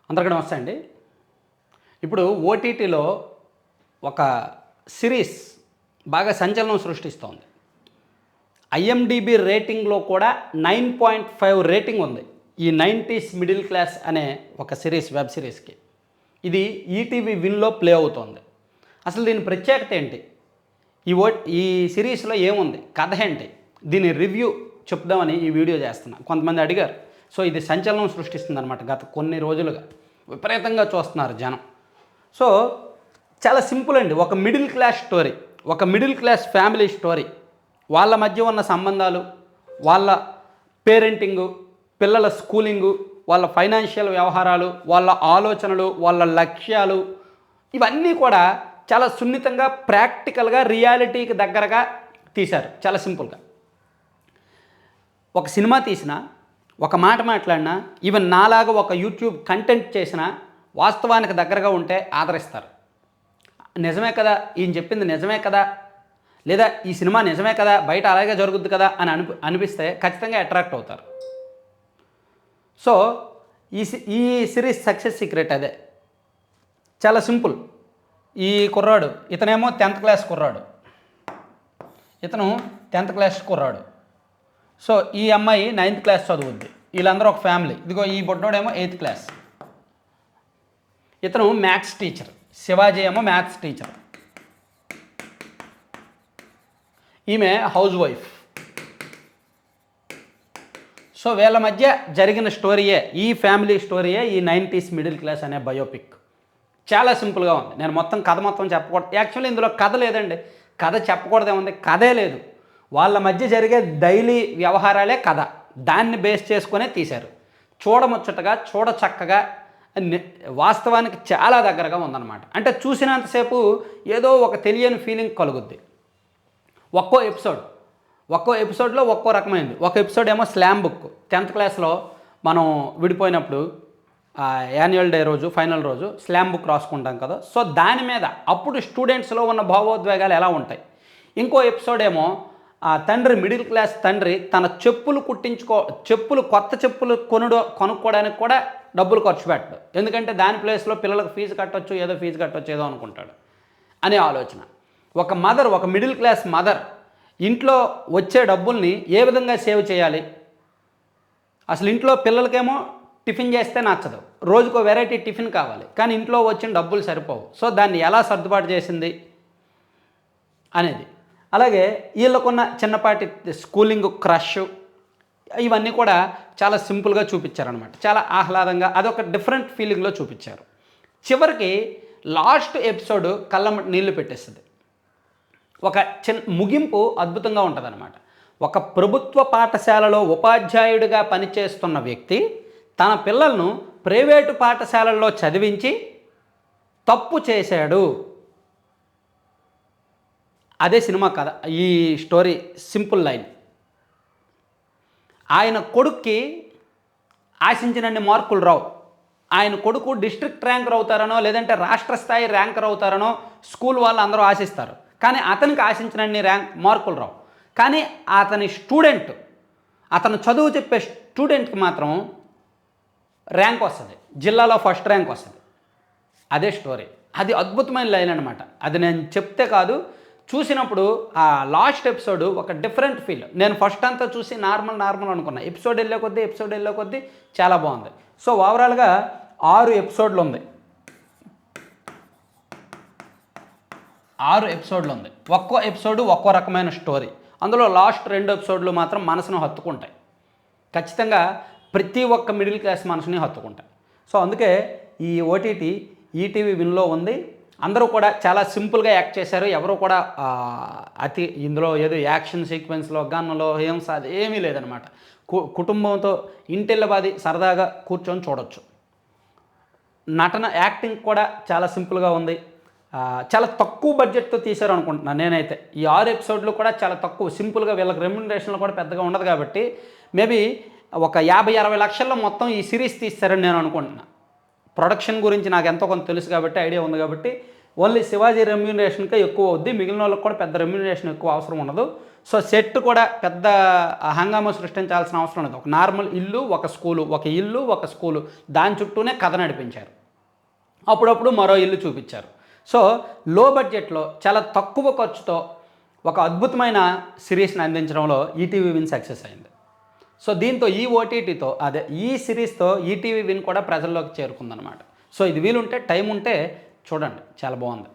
అందరికీ నమస్తే అండి. ఇప్పుడు ఓటీటీలో ఒక సిరీస్ బాగా సంచలనం సృష్టిస్తోంది. ఐఎండిబి రేటింగ్లో కూడా 9.5 రేటింగ్ ఉంది. ఈ 90s మిడిల్ క్లాస్ అనే ఒక సిరీస్, వెబ్ సిరీస్కి. ఇది ఈటీవీ విన్లో ప్లే అవుతోంది. అసలు దీని ప్రత్యేకత ఏంటి? ఈ సిరీస్లో ఏముంది? కథ ఏంటి? దీని రివ్యూ చెప్దామని ఈ వీడియో చేస్తున్నా. కొంతమంది అడిగారు. సో ఇది సంచలనం సృష్టిస్తుంది అనమాట. గత కొన్ని రోజులుగా విపరీతంగా చూస్తున్నారు జనం. సో చాలా సింపుల్ అండి. ఒక మిడిల్ క్లాస్ స్టోరీ, ఒక మిడిల్ క్లాస్ ఫ్యామిలీ స్టోరీ, వాళ్ళ మధ్య ఉన్న సంబంధాలు, వాళ్ళ పేరెంటింగు, పిల్లల స్కూలింగు, వాళ్ళ ఫైనాన్షియల్ వ్యవహారాలు, వాళ్ళ ఆలోచనలు, వాళ్ళ లక్ష్యాలు, ఇవన్నీ కూడా చాలా సున్నితంగా, ప్రాక్టికల్గా, రియాలిటీకి దగ్గరగా తీశారు. చాలా సింపుల్గా ఒక సినిమా తీసినా, ఒక మాట మాట్లాడినా, ఈవెన్ నాలాగా ఒక యూట్యూబ్ కంటెంట్ చేసినా వాస్తవానికి దగ్గరగా ఉంటే ఆదరిస్తారు. నిజమే కదా, ఈయన చెప్పింది నిజమే కదా, లేదా ఈ సినిమా నిజమే కదా, బయట అలాగే జరుగుద్ది కదా అని అనిపిస్తే ఖచ్చితంగా అట్రాక్ట్ అవుతారు. సో ఈ సిరీస్ సక్సెస్ సీక్రెట్ అదే. చాలా సింపుల్. ఈ కుర్రాడు, ఇతనేమో 10th క్లాస్ కుర్రాడు, ఇతను 10th క్లాస్ కుర్రాడు. సో ఈ అమ్మాయి 9th క్లాస్ చదువుద్ది. వీళ్ళందరూ ఒక ఫ్యామిలీ. ఇదిగో ఈ బొడ్డోడేమో 8th క్లాస్. ఇతను మ్యాథ్స్ టీచర్, శివాజీ ఏమో మ్యాథ్స్ టీచర్, ఈమె హౌస్ వైఫ్. సో వీళ్ళ మధ్య జరిగిన స్టోరీయే, ఈ ఫ్యామిలీ స్టోరీయే ఈ 90s మిడిల్ క్లాస్ అనే బయోపిక్. చాలా సింపుల్గా ఉంది. నేను మొత్తం కథ మొత్తం చెప్పకూడదు. యాక్చువల్లీ ఇందులో కథ లేదండి. కథ చెప్పకూడదేముంది, కథే లేదు. వాళ్ళ మధ్య జరిగే డైలీ వ్యవహారాలే కథ. దాన్ని బేస్ చేసుకునే తీశారు. చూడముచ్చటగా, చూడచక్కగా, వాస్తవానికి చాలా దగ్గరగా ఉందన్నమాట. అంటే చూసినంతసేపు ఏదో ఒక తెలియని ఫీలింగ్ కలుగుద్ది. ఒక్కో ఎపిసోడ్లో ఒక్కో రకమైంది. ఒక ఎపిసోడ్ ఏమో స్లామ్ బుక్. 10th క్లాస్లో మనం విడిపోయినప్పుడు యాన్యువల్ డే రోజు, ఫైనల్ రోజు స్లామ్ బుక్ రాసుకుంటాం కదా. సో దాని మీద అప్పుడు స్టూడెంట్స్లో ఉన్న భావోద్వేగాలు ఎలా ఉంటాయి. ఇంకో ఎపిసోడ్ ఏమో తండ్రి, మిడిల్ క్లాస్ తండ్రి తన కొత్త చెప్పులు కొనుక్కోవడానికి కూడా డబ్బులు ఖర్చు పెట్టడు. ఎందుకంటే దాని ప్లేస్లో పిల్లలకు ఫీజు కట్టొచ్చు, ఏదో అనుకుంటాడు అనే ఆలోచన. ఒక మిడిల్ క్లాస్ మదర్ ఇంట్లో వచ్చే డబ్బుల్ని ఏ విధంగా సేవ్ చేయాలి. అసలు ఇంట్లో పిల్లలకేమో టిఫిన్ చేస్తే నచ్చదు, రోజుకో వెరైటీ టిఫిన్ కావాలి, కానీ ఇంట్లో వచ్చిన డబ్బులు సరిపోవు. సో దాన్ని ఎలా సర్దుబాటు చేసింది అనేది. అలాగే వీళ్ళకున్న చిన్నపాటి స్కూలింగ్ క్రష్, ఇవన్నీ కూడా చాలా సింపుల్గా చూపించారనమాట. చాలా ఆహ్లాదంగా, అదొక డిఫరెంట్ ఫీలింగ్లో చూపించారు. చివరికి లాస్ట్ ఎపిసోడ్ కళ్ళ నీళ్లు పెట్టేస్తుంది. ఒక ముగింపు అద్భుతంగా ఉంటుందన్నమాట. ఒక ప్రభుత్వ పాఠశాలలో ఉపాధ్యాయుడిగా పనిచేస్తున్న వ్యక్తి తన పిల్లలను ప్రైవేటు పాఠశాలల్లో చదివించి తప్పు చేశాడు. అదే సినిమా కథ. ఈ స్టోరీ సింపుల్ లైన్. ఆయన కొడుక్కి ఆశించినన్ని మార్కులు రావు. ఆయన కొడుకు డిస్ట్రిక్ట్ ర్యాంకర్ అవుతారనో, లేదంటే రాష్ట్ర స్థాయి ర్యాంకర్ అవుతారనో స్కూల్ వాళ్ళు అందరూ ఆశిస్తారు. కానీ అతనికి ఆశించినన్ని మార్కులు రావు. కానీ అతను చదువు చెప్పే స్టూడెంట్కి మాత్రం ర్యాంక్ వస్తుంది, జిల్లాలో ఫస్ట్ ర్యాంక్ వస్తుంది. అదే స్టోరీ. అది అద్భుతమైన లైన్ అనమాట. అది నేను చెప్తే కాదు, చూసినప్పుడు ఆ లాస్ట్ ఎపిసోడ్ ఒక డిఫరెంట్ ఫీల్. నేను ఫస్ట్ అంతా చూసి నార్మల్ అనుకున్నా. ఎపిసోడ్ వెళ్ళే కొద్దీ చాలా బాగుంది. సో ఓవరాల్గా 6 ఎపిసోడ్లు ఉంది. 6 ఎపిసోడ్లు ఉంది. ఒక్కో ఎపిసోడ్ ఒక్కో రకమైన స్టోరీ. అందులో లాస్ట్ 2 ఎపిసోడ్లు మాత్రం మనసును హత్తుకుంటాయి. ఖచ్చితంగా ప్రతి ఒక్క మిడిల్ క్లాస్ మనసుని హత్తుకుంటాయి. సో అందుకే ఈ ఓటీటీ ఈటీవీ విన్లో ఉంది. అందరూ కూడా చాలా సింపుల్గా యాక్ట్ చేశారు. ఎవరు కూడా ఇందులో ఏదో యాక్షన్ సీక్వెన్స్లో, గన్నులో, హింస అది ఏమీ లేదనమాట. కుటుంబంతో ఇంటిల్లబాది సరదాగా కూర్చొని చూడొచ్చు. నటన, యాక్టింగ్ కూడా చాలా సింపుల్గా ఉంది. చాలా తక్కువ బడ్జెట్తో తీశారు అనుకుంటున్నాను నేనైతే. ఈ 6 ఎపిసోడ్లు కూడా చాలా తక్కువ, సింపుల్గా. వీళ్ళకి రెమ్యునరేషన్లు కూడా పెద్దగా ఉండదు కాబట్టి మేబీ ఒక 50-60 లక్షల్లో మొత్తం ఈ సిరీస్ తీస్తారని నేను అనుకుంటున్నా. ప్రొడక్షన్ గురించి నాకు ఎంతో కొంత తెలుసు కాబట్టి, ఐడియా ఉంది కాబట్టి, ఓన్లీ శివాజీ రెమ్యునరేషన్కే ఎక్కువ అవుద్ది. మిగిలిన వాళ్ళకి కూడా పెద్ద రెమ్యునరేషన్ ఎక్కువ అవసరం ఉండదు. సో సెట్ కూడా పెద్ద హంగామా సృష్టించాల్సిన అవసరం లేదు. ఒక నార్మల్ ఇల్లు, ఒక స్కూలు, ఒక ఇల్లు, ఒక స్కూలు, దాని చుట్టూనే కథ నడిపించారు. అప్పుడప్పుడు మరో ఇల్లు చూపించారు. సో లో బడ్జెట్లో చాలా తక్కువ ఖర్చుతో ఒక అద్భుతమైన సిరీస్ని అందించడంలో ఈటీవీ విన్ సక్సెస్ అయింది. సో దీంతో ఈ ఓటీటీతో ఈ సిరీస్తో ఈటీవీ విన్ కూడా ప్రజల్లోకి చేరుకుందనమాట. సో ఇది వీలుంటే టైం ఉంటే చూడండి, చాలా బాగుంది.